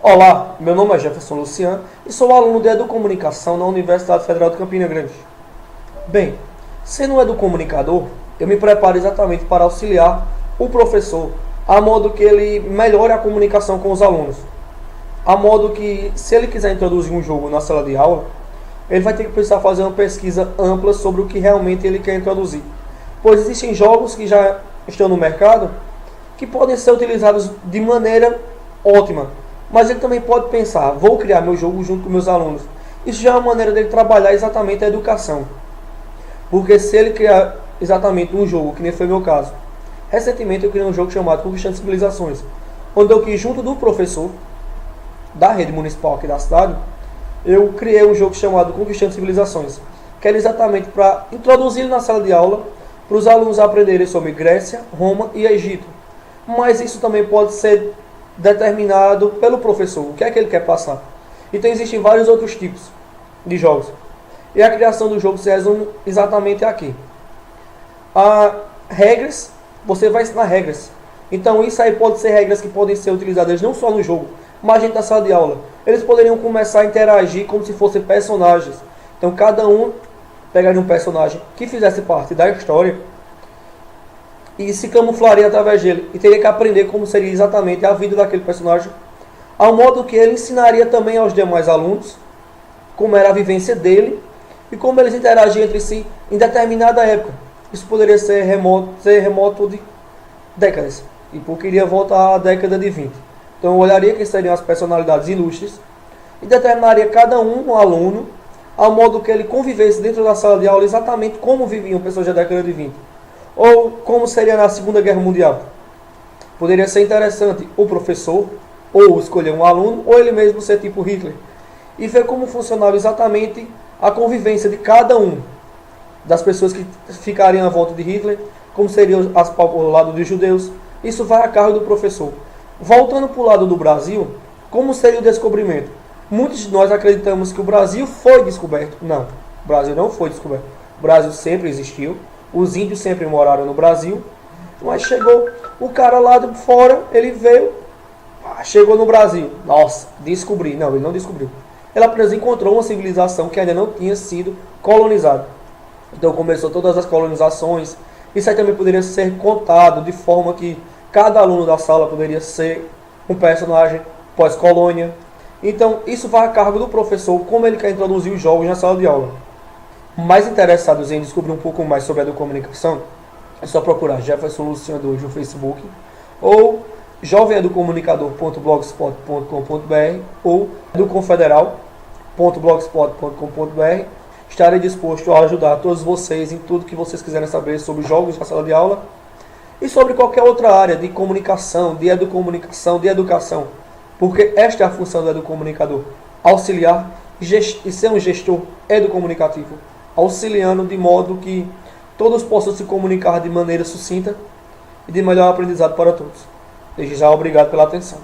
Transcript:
Olá, meu nome é Jefferson Luciano e sou aluno de Educomunicação na Universidade Federal de Campina Grande. Bem, sendo um educomunicador, eu me preparo exatamente para auxiliar o professor, a modo que ele melhore a comunicação com os alunos. A modo que, se ele quiser introduzir um jogo na sala de aula, ele vai ter que precisar fazer uma pesquisa ampla sobre o que realmente ele quer introduzir. Pois existem jogos que já estão no mercado que podem ser utilizados de maneira ótima. Mas ele também pode pensar, vou criar meu jogo junto com meus alunos. Isso já é uma maneira dele trabalhar exatamente a educação. Porque se ele criar exatamente um jogo, que nem foi meu caso. Recentemente eu criei um jogo chamado Conquistando Civilizações, onde eu quis, junto do professor da rede municipal aqui da cidade, eu criei um jogo chamado Conquistando Civilizações, que era exatamente para introduzir na sala de aula, para os alunos aprenderem sobre Grécia, Roma e Egito. Mas isso também pode ser determinado pelo professor, o que é que ele quer passar. Então existem vários outros tipos de jogos. E a criação do jogo se resume exatamente aqui. Regras, você vai ensinar regras. Então isso aí pode ser regras que podem ser utilizadas não só no jogo, mas dentro da sala de aula. Eles poderiam começar a interagir como se fossem personagens. Então cada um pegaria um personagem que fizesse parte da história e se camuflaria através dele, e teria que aprender como seria exatamente a vida daquele personagem, ao modo que ele ensinaria também aos demais alunos como era a vivência dele e como eles interagiam entre si em determinada época. Isso poderia ser remoto de décadas, e porque iria voltar à década de 20. Então eu olharia quem seriam as personalidades ilustres e determinaria cada um aluno ao modo que ele convivesse dentro da sala de aula exatamente como viviam pessoas da década de 20. Ou como seria na Segunda Guerra Mundial. Poderia ser interessante o professor, ou escolher um aluno, ou ele mesmo ser tipo Hitler. E ver como funcionava exatamente a convivência de cada um das pessoas que ficariam à volta de Hitler, como seriam o lado dos judeus. Isso vai a cargo do professor. Voltando para o lado do Brasil, como seria o descobrimento? Muitos de nós acreditamos que o Brasil foi descoberto. Não, o Brasil não foi descoberto. O Brasil sempre existiu. Os índios sempre moraram no Brasil, mas chegou o cara lá de fora, ele veio, chegou no Brasil. Nossa, descobri. Não, ele não descobriu. Ele apenas encontrou uma civilização que ainda não tinha sido colonizada. Então começou todas as colonizações. Isso aí também poderia ser contado de forma que cada aluno da sala poderia ser um personagem pós-colônia. Então isso vai a cargo do professor, como ele quer introduzir os jogos na sala de aula. Mais interessados em descobrir um pouco mais sobre a educomunicação, é só procurar Jefferson Luciano hoje no Facebook, ou jovemeducomunicador.blogspot.com.br ou educonfederal.blogspot.com.br. Estarei disposto a ajudar todos vocês em tudo que vocês quiserem saber sobre jogos na sala de aula e sobre qualquer outra área de comunicação, de educomunicação, de educação, porque esta é a função do educomunicador: auxiliar e ser um gestor educomunicativo, auxiliando de modo que todos possam se comunicar de maneira sucinta e de melhor aprendizado para todos. Desde já, obrigado pela atenção.